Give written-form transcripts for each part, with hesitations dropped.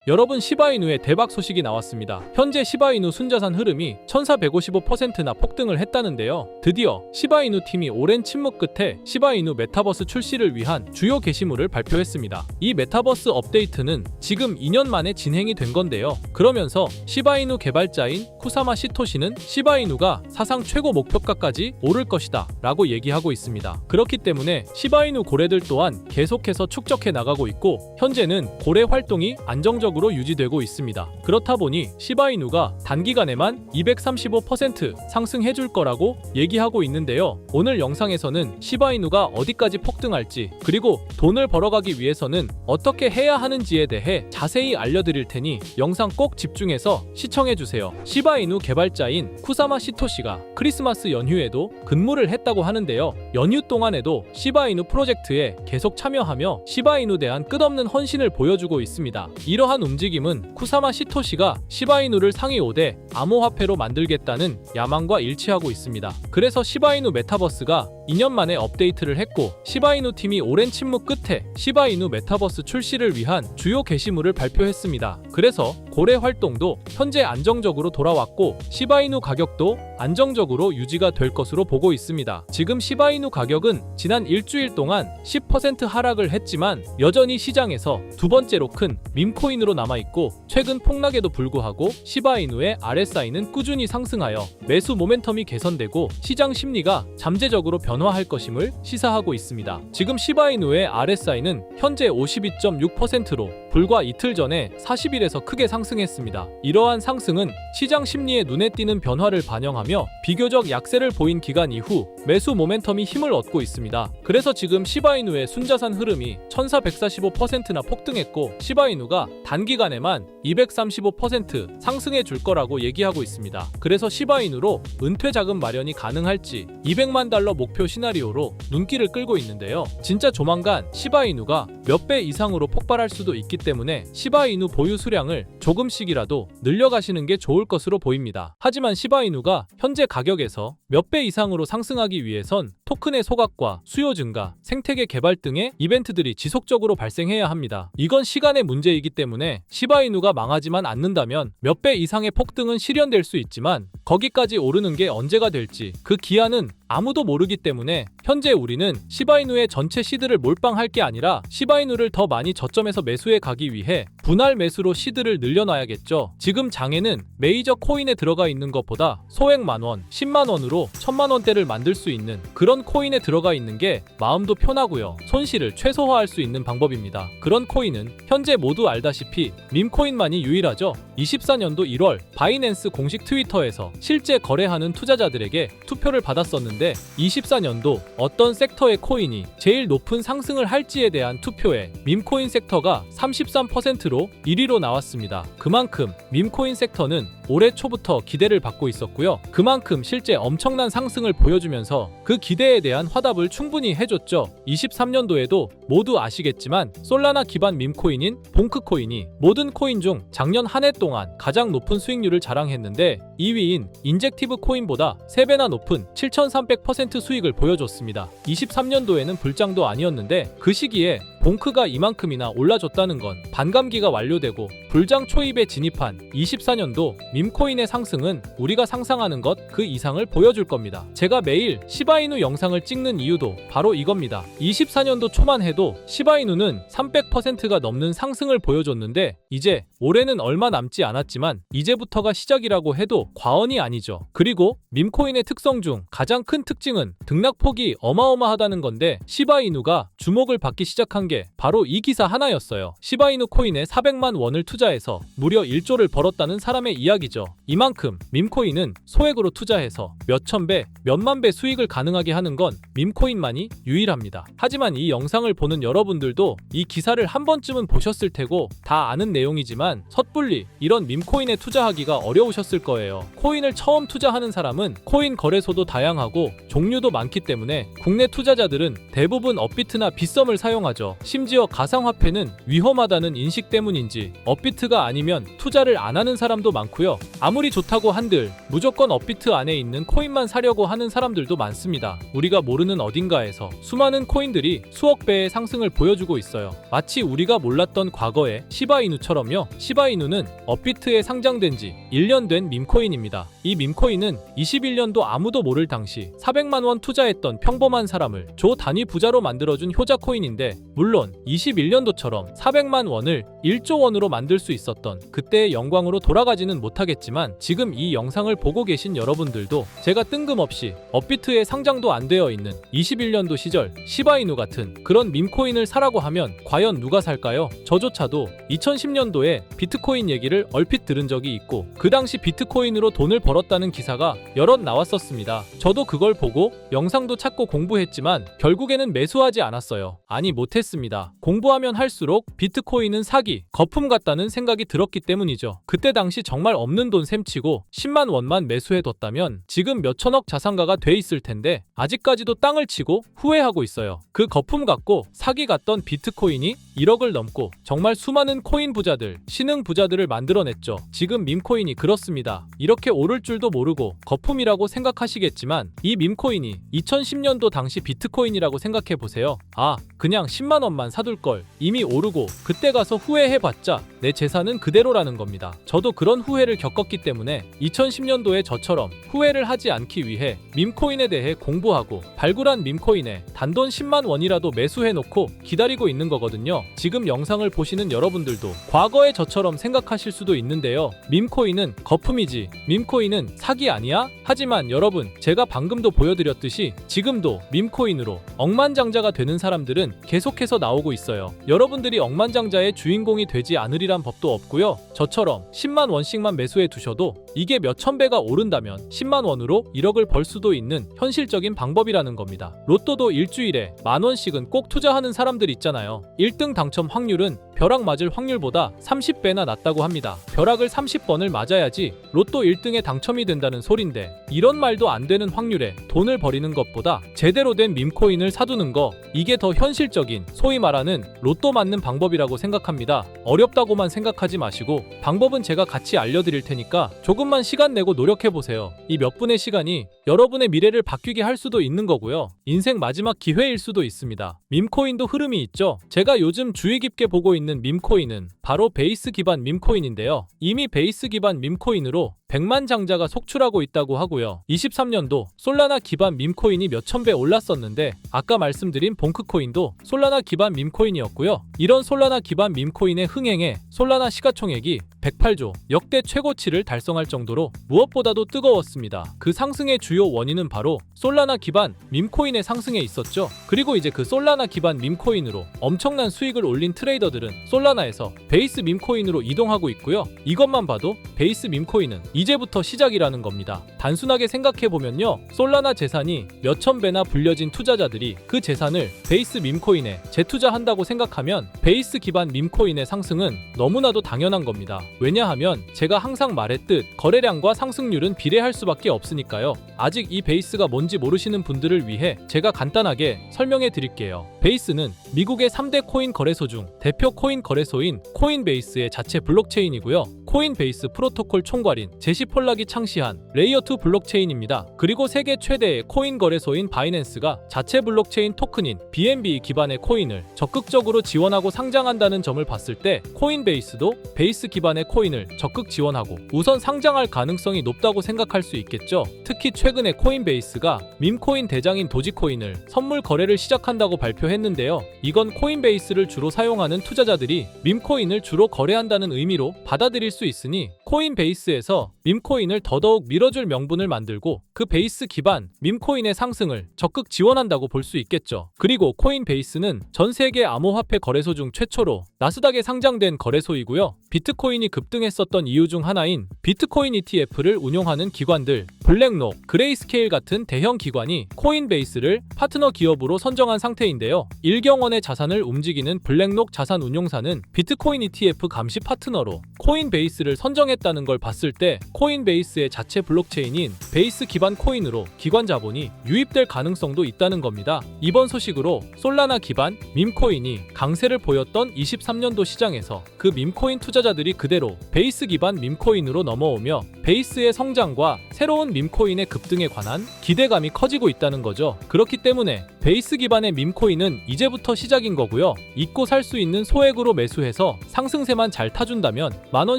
여러분, 시바이누의 대박 소식이 나왔습니다. 현재 시바이누 순자산 흐름이 1455%나 폭등을 했다는데요. 드디어 시바이누 팀이 오랜 침묵 끝에 시바이누 메타버스 출시를 위한 주요 게시물을 발표했습니다. 이 메타버스 업데이트는 지금 2년 만에 진행이 된 건데요. 그러면서 시바이누 개발자인 쿠사마 시토시는 시바이누가 사상 최고 목표가까지 오를 것이다 라고 얘기하고 있습니다. 그렇기 때문에 시바이누 고래들 또한 계속해서 축적해 나가고 있고, 현재는 고래 활동이 안정적으로 유지되고 있습니다. 그렇다 보니 시바이누가 단기간에만 235% 상승해줄 거라고 얘기하고 있는데요. 오늘 영상에서는 시바이누가 어디까지 폭등할지, 그리고 돈을 벌어가기 위해서는 어떻게 해야 하는지에 대해 자세히 알려드릴 테니 영상 꼭 집중해서 시청해주세요. 시바이누 개발자인 쿠사마 시토시가 크리스마스 연휴에도 근무를 했다고 하는데요. 연휴 동안에도 시바이누 프로젝트에 계속 참여하며 시바이누 대한 끝없는 헌신을 보여주고 있습니다. 이러한 움직임은 쿠사마 시토시가 시바이누를 상위 5대 암호화폐로 만들겠다는 야망과 일치하고 있습니다. 그래서 시바이누 메타버스가 2년 만에 업데이트를 했고, 시바이누 팀이 오랜 침묵 끝에 시바이누 메타버스 출시를 위한 주요 게시물을 발표했습니다. 그래서 고래 활동도 현재 안정적으로 돌아왔고, 시바이누 가격도 안정적으로 유지가 될 것으로 보고 있습니다. 지금 시바이누 가격은 지난 일주일 동안 10% 하락을 했지만 여전히 시장에서 두 번째로 큰 밈코인으로 남아있고, 최근 폭락에도 불구하고 시바이누의 RSI는 꾸준히 상승하여 매수 모멘텀이 개선되고 시장 심리가 잠재적으로 변화할 것임을 시사하고 있습니다. 지금 시바이누의 RSI는 현재 52.6%로 불과 이틀 전에 40일에서 크게 상승했습니다. 이러한 상승은 시장 심리에 눈에 띄는 변화를 반영하며 비교적 약세를 보인 기간 이후 매수 모멘텀이 힘을 얻고 있습니다. 그래서 지금 시바이누의 순자산 흐름이 1445%나 폭등했고, 시바이누가 단기간에만 235% 상승해 줄 거라고 얘기하고 있습니다. 그래서 시바이누로 은퇴 자금 마련이 가능할지 200만 달러 목표 시나리오로 눈길을 끌고 있는데요. 진짜 조만간 시바이누가 몇 배 이상으로 폭발할 수도 있기 때문에 시바이누 보유 수량을 조금씩이라도 늘려가시는 게 좋을 것으로 보입니다. 하지만 시바이누가 현재 가격에서 몇 배 이상으로 상승하기 위해선 토큰의 소각과 수요 증가, 생태계 개발 등의 이벤트들이 지속적으로 발생해야 합니다. 이건 시간의 문제이기 때문에 시바이누가 망하지만 않는다면 몇 배 이상의 폭등은 실현될 수 있지만, 거기까지 오르는 게 언제가 될지 그 기한은 아무도 모르기 때문에 현재 우리는 시바이누의 전체 시드를 몰빵할 게 아니라 시바이누를 더 많이 저점에서 매수해 가기 위해 분할 매수로 시드를 늘려놔야겠죠. 지금 장에는 메이저 코인에 들어가 있는 것보다 소액 만원, 10만원으로 1000만원대를 만들 수 있는 그런 코인에 들어가 있는 게 마음도 편하고요. 손실을 최소화할 수 있는 방법입니다. 그런 코인은 현재 모두 알다시피 밈코인만이 유일하죠. 24년도 1월 바이낸스 공식 트위터에서 실제 거래하는 투자자들에게 투표를 받았었는데, 24년도 어떤 섹터의 코인이 제일 높은 상승을 할지에 대한 투표에 밈코인 섹터가 33%로 1위로 나왔습니다. 그만큼 밈코인 섹터는 올해 초부터 기대를 받고 있었고요. 그만큼 실제 엄청난 상승을 보여주면서 그 기대에 대한 화답을 충분히 해줬죠. 23년도에도 모두 아시겠지만 솔라나 기반 밈코인인 봉크코인이 모든 코인 중 작년 한 해 동안 가장 높은 수익률을 자랑했는데, 2위인 인젝티브 코인보다 3배나 높은 7300% 수익을 보여줬습니다. 23년도에는 불장도 아니었는데 그 시기에 봉크가 이만큼이나 올라줬다는 건 반감기가 완료되고 불장 초입에 진입한 24년도 밈코인의 상승은 우리가 상상하는 것 그 이상을 보여줄 겁니다. 제가 매일 시바이누 영상을 찍는 이유도 바로 이겁니다. 24년도 초만 해도 시바이누는 300%가 넘는 상승을 보여줬는데, 이제 올해는 얼마 남지 않았지만 이제부터가 시작이라고 해도 과언이 아니죠. 그리고 밈코인의 특성 중 가장 큰 특징은 등락폭이 어마어마하다는 건데, 시바이누가 주목을 받기 시작한 게 바로 이 기사 하나였어요. 시바이누 코인에 400만 원을 투자해서 무려 1조를 벌었다는 사람의 이야기죠. 이만큼 밈코인은 소액으로 투자해서 몇천 배, 몇만 배 수익을 가능하게 하는 건 밈코인만이 유일합니다. 하지만 이 영상을 보는 여러분들도 이 기사를 한 번쯤은 보셨을 테고 다 아는 내용이지만 섣불리 이런 밈코인에 투자하기가 어려우셨을 거예요. 코인을 처음 투자하는 사람은 코인 거래소도 다양하고 종류도 많기 때문에 국내 투자자들은 대부분 업비트나 빗썸을 사용하죠. 심지어 가상화폐는 위험하다는 인식 때문인지 업비트가 아니면 투자를 안 하는 사람도 많고요. 아무리 좋다고 한들 무조건 업비트 안에 있는 코인만 사려고 하는 사람들도 많습니다. 우리가 모르는 어딘가에서 수많은 코인들이 수억 배의 상승을 보여주고 있어요. 마치 우리가 몰랐던 과거의 시바이누처럼요. 시바이누는 업비트에 상장된 지 1년 된 밈코인입니다. 이 밈코인은 21년도 아무도 모를 당시 400만 원 투자했던 평범한 사람을 조 단위 부자로 만들어준 효자 코인인데, 물론 21년도처럼 400만 원을 1조 원으로 만들 수 있었던 그때의 영광으로 돌아가지는 못하겠지만, 지금 이 영상을 보고 계신 여러분들도 제가 뜬금없이 업비트에 상장도 안 되어 있는 21년도 시절 시바이누 같은 그런 밈코인을 사라고 하면 과연 누가 살까요? 저조차도 2010년도에 비트코인 얘기를 얼핏 들은 적이 있고, 그 당시 비트코인으로 돈을 벌었다는 기사가 여럿 나왔었습니다. 저도 그걸 보고 영상도 찾고 공부했지만 결국에는 매수하지 않았어요. 아니, 못했습니다. 공부하면 할수록 비트코인은 사기, 거품 같다는 생각이 들었기 때문이죠. 그때 당시 정말 없는 돈 셈치고 10만 원만 매수해뒀다면 지금 몇천억 자산가가 돼 있을 텐데, 아직까지도 땅을 치고 후회하고 있어요. 그 거품 같고 사기 같던 비트코인이 1억을 넘고 정말 수많은 코인 부자들, 신흥 부자들을 만들어냈죠. 지금 밈코인이 그렇습니다. 이렇게 오를 줄도 모르고 거품이라고 생각하시겠지만, 이 밈코인이 2010년도 당시 비트코인이라고 생각해보세요. 아, 그냥 10만 원만 사둘 걸. 이미 오르고 그때 가서 후회해봤자 내 재산은 그대로라는 겁니다. 저도 그런 후회를 겪었기 때문에 2010년도에 저처럼 후회를 하지 않기 위해 밈코인에 대해 공부하고 발굴한 밈코인에 단돈 10만 원이라도 매수해놓고 기다리고 있는 거거든요. 지금 영상을 보시는 여러분들도 과거의 저처럼 생각하실 수도 있는데요. 밈코인은 거품이지 밈코인은 사기 아니야? 하지만 여러분, 제가 방금도 보여드렸듯이 지금도 밈코인으로 억만장자가 되는 사람들은 계속해서 나오고 있어요. 여러분들이 억만장자의 주인공이 되지 않으리란 법도 없고요. 저처럼 10만 원씩만 매수해 두셔도 이게 몇천 배가 오른다면 10만 원으로 1억을 벌 수도 있는 현실적인 방법이라는 겁니다. 로또도 일주일에 만 원씩은 꼭 투자하는 사람들 있잖아요. 1등 당첨 확률은 벼락 맞을 확률보다 30배나 낮다고 합니다. 벼락을 30번을 맞아야지 로또 1등에 당첨이 된다는 소린데, 이런 말도 안 되는 확률에 돈을 버리는 것보다 제대로 된 밈코인을 사두는 거, 이게 더 현실적인, 소위 말하는 로또 맞는 방법이라고 생각합니다. 어렵다고만 생각하지 마시고 방법은 제가 같이 알려드릴 테니까 조금만 시간 내고 노력해보세요. 이 몇 분의 시간이 여러분의 미래를 바뀌게 할 수도 있는 거고요. 인생 마지막 기회일 수도 있습니다. 밈코인도 흐름이 있죠. 제가 요즘 주의 깊게 보고 있는 밈코인은 바로 베이스 기반 밈코인인데요. 이미 베이스 기반 밈코인으로 100만 장자가 속출하고 있다고 하고요. 23년도 솔라나 기반 밈코인이 몇천 배 올랐었는데, 아까 말씀드린 봉크코인도 솔라나 기반 밈코인이었고요. 이런 솔라나 기반 밈코인의 흥행에 솔라나 시가총액이 108조, 역대 최고치를 달성할 정도로 무엇보다도 뜨거웠습니다. 그 상승의 주요 원인은 바로 솔라나 기반 밈코인의 상승에 있었죠. 그리고 이제 그 솔라나 기반 밈코인으로 엄청난 수익을 올린 트레이더들은 솔라나에서 베이스 밈코인으로 이동하고 있고요. 이것만 봐도 베이스 밈코인은 이제부터 시작이라는 겁니다. 단순하게 생각해보면요, 솔라나 재산이 몇천 배나 불려진 투자자들이 그 재산을 베이스 밈코인에 재투자한다고 생각하면 베이스 기반 밈코인의 상승은 너무나도 당연한 겁니다. 왜냐하면 제가 항상 말했듯 거래량과 상승률은 비례할 수밖에 없으니까요. 아직 이 베이스가 뭔지 모르시는 분들을 위해 제가 간단하게 설명해 드릴게요. 베이스는 미국의 3대 코인 거래소 중 대표 코인 거래소인 코인베이스의 자체 블록체인이고요. 코인베이스 프로토콜 총괄인 제시 폴락이 창시한 레이어2 블록체인입니다. 그리고 세계 최대의 코인 거래소인 바이낸스가 자체 블록체인 토큰인 BNB 기반의 코인을 적극적으로 지원하고 상장한다는 점을 봤을 때, 코인베이스도 베이스 기반의 코인을 적극 지원하고 우선 상장할 가능성이 높다고 생각할 수 있겠죠. 특히 최근에 코인베이스가 밈코인 대장인 도지코인을 선물 거래를 시작한다고 발표했는데요. 이건 코인베이스를 주로 사용하는 투자자들이 밈코인을 주로 거래한다는 의미로 받아들일 수 있으니, 코인베이스에서 밈코인을 더더욱 밀어줄 명분을 만들고 그 베이스 기반 밈코인의 상승을 적극 지원한다고 볼 수 있겠죠. 그리고 코인베이스는 전 세계 암호화폐 거래소 중 최초로 나스닥에 상장된 거래소이고요. 비트코인이 급등했었던 이유 중 하나인 비트코인 ETF를 운용하는 기관들, 블랙록, 그레이스케일 같은 대형 기관이 코인베이스를 파트너 기업으로 선정한 상태인데요. 1경 원의 자산을 움직이는 블랙록 자산 운용사는 비트코인 ETF 감시 파트너로 코인베이스를 선정했 성공했다는 걸 봤을 때 코인베이스의 자체 블록체인인 베이스 기반 코인으로 기관 자본이 유입될 가능성도 있다는 겁니다. 이번 소식으로 솔라나 기반 밈코인이 강세를 보였던 23년도 시장에서 그 밈코인 투자자들이 그대로 베이스 기반 밈코인으로 넘어오며 베이스의 성장과 새로운 밈코인의 급등에 관한 기대감이 커지고 있다는 거죠. 그렇기 때문에 베이스 기반의 밈코인은 이제부터 시작인 거고요. 잊고 살 수 있는 소액으로 매수해서 상승세만 잘 타준다면 만원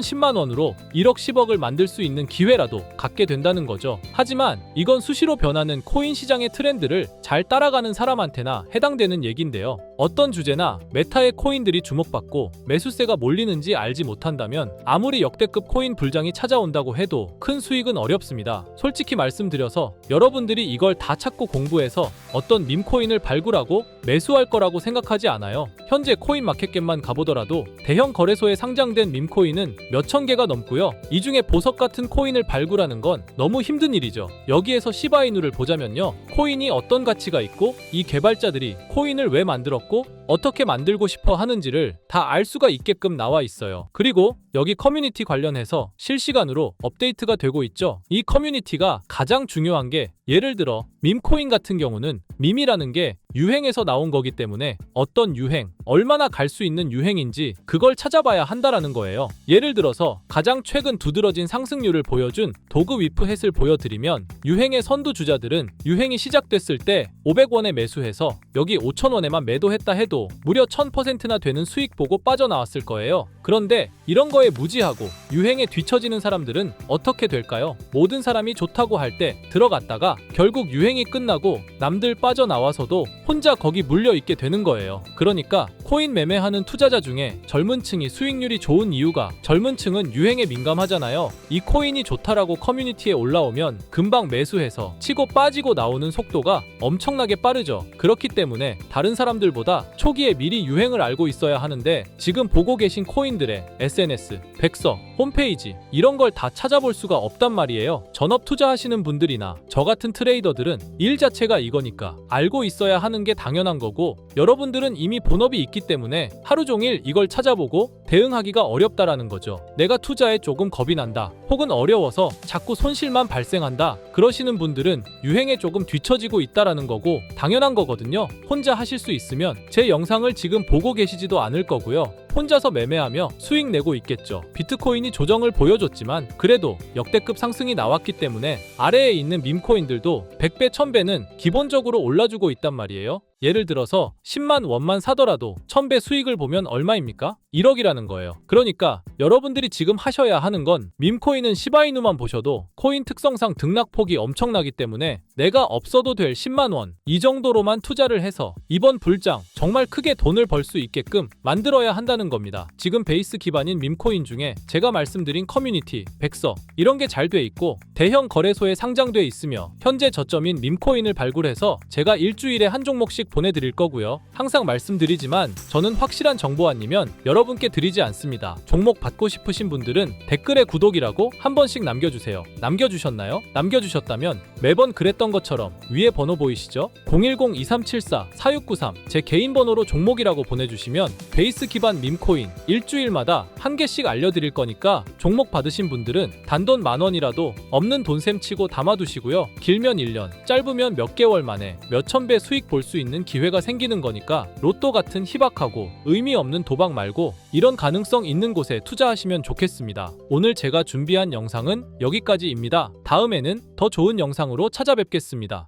10만원으로 1억 10억을 만들 수 있는 기회라도 갖게 된다는 거죠. 하지만 이건 수시로 변하는 코인 시장의 트렌드를 잘 따라가는 사람한테나 해당되는 얘긴데요. 어떤 주제나 메타의 코인들이 주목받고 매수세가 몰리는지 알지 못한다면 아무리 역대급 코인 불장이 찾아온다고 해도 큰 수익은 어렵습니다. 솔직히 말씀드려서 여러분들이 이걸 다 찾고 공부해서 어떤 밈코인을 발굴하고 매수할 거라고 생각하지 않아요. 현재 코인마켓겟만 가보더라도 대형 거래소에 상장된 밈코인은 몇천 개가 넘고요. 이 중에 보석 같은 코인을 발굴하는 건 너무 힘든 일이죠. 여기에서 시바이누를 보자면요. 코인이 어떤 가치가 있고 이 개발자들이 코인을 왜 만들었고 어떻게 만들고 싶어 하는지를 다 알 수가 있게끔 나와 있어요. 그리고 여기 커뮤니티 관련해서 실시간으로 업데이트가 되고 있죠. 이 커뮤니티가 가장 중요한 게 예를 들어 밈코인 같은 경우는 밈이라는 게 유행에서 나온 거기 때문에 어떤 유행, 얼마나 갈 수 있는 유행인지 그걸 찾아봐야 한다라는 거예요. 예를 들어서 가장 최근 두드러진 상승률을 보여준 도그 위프햇을 보여드리면 유행의 선두주자들은 유행이 시작됐을 때 500원에 매수해서 여기 5,000원에만 매도했다 해도 무려 1000%나 되는 수익 보고 빠져나왔을 거예요. 그런데 이런 거에 무지하고 유행에 뒤처지는 사람들은 어떻게 될까요? 모든 사람이 좋다고 할 때 들어갔다가 결국 유행이 끝나고 남들 빠져나와서도 혼자 거기 물려있게 되는 거예요. 그러니까 코인 매매하는 투자자 중에 젊은 층이 수익률이 좋은 이유가 젊은 층은 유행에 민감하잖아요. 이 코인이 좋다라고 커뮤니티에 올라오면 금방 매수해서 치고 빠지고 나오는 속도가 엄청나게 빠르죠. 그렇기 때문에 다른 사람들보다 초기에 미리 유행을 알고 있어야 하는데 지금 보고 계신 코인들의 SNS, 백서, 홈페이지 이런 걸 다 찾아볼 수가 없단 말이에요. 전업 투자하시는 분들이나 저 같은 트레이더들은 일 자체가 이거니까 알고 있어야 하는 게 당연한 거고 여러분들은 이미 본업이 있기 때문에 하루 종일 이걸 찾아보고 대응하기가 어렵다라는 거죠. 내가 투자에 조금 겁이 난다 혹은 어려워서 자꾸 손실만 발생한다 그러시는 분들은 유행에 조금 뒤처지고 있다라는 거고 당연한 거거든요. 혼자 하실 수 있으면 제 영상을 지금 보고 계시지도 않을 거고요. 혼자서 매매하며 수익 내고 있겠죠. 비트코인이 조정을 보여줬지만 그래도 역대급 상승이 나왔기 때문에 아래에 있는 밈코인들도 100배, 1000배는 기본적으로 올라주고 있단 말이에요. 예를 들어서 10만 원만 사더라도 1000배 수익을 보면 얼마입니까? 1억이라는 거예요. 그러니까 여러분들이 지금 하셔야 하는 건 밈코인은 시바이누만 보셔도 코인 특성상 등락폭이 엄청나기 때문에 내가 없어도 될 10만 원 이 정도로만 투자를 해서 이번 불장 정말 크게 돈을 벌 수 있게끔 만들어야 한다는 겁니다. 지금 베이스 기반인 밈코인 중에 제가 말씀드린 커뮤니티, 백서 이런 게 잘 돼 있고 대형 거래소에 상장돼 있으며 현재 저점인 밈코인을 발굴해서 제가 일주일에 한 종목씩 보내드릴 거고요. 항상 말씀드리지만 저는 확실한 정보 아니면 여러분께 드리지 않습니다. 종목 받고 싶으신 분들은 댓글에 구독이라고 한 번씩 남겨주세요. 남겨주셨나요? 남겨주셨다면 매번 그랬던 것처럼 위에 번호 보이시죠? 010-2374-4693 제 개인 번호로 종목이라고 보내주시면 베이스 기반 밈코인 일주일마다 한 개씩 알려드릴 거니까 종목 받으신 분들은 단돈 만원이라도 없는 돈셈 치고 담아두시고요. 길면 1년, 짧으면 몇 개월 만에 몇천 배 수익 볼 수 있는 기회가 생기는 거니까 로또 같은 희박하고 의미 없는 도박 말고 이런 가능성 있는 곳에 투자하시면 좋겠습니다. 오늘 제가 준비한 영상은 여기까지입니다. 다음에는 더 좋은 영상으로 찾아뵙겠습니다.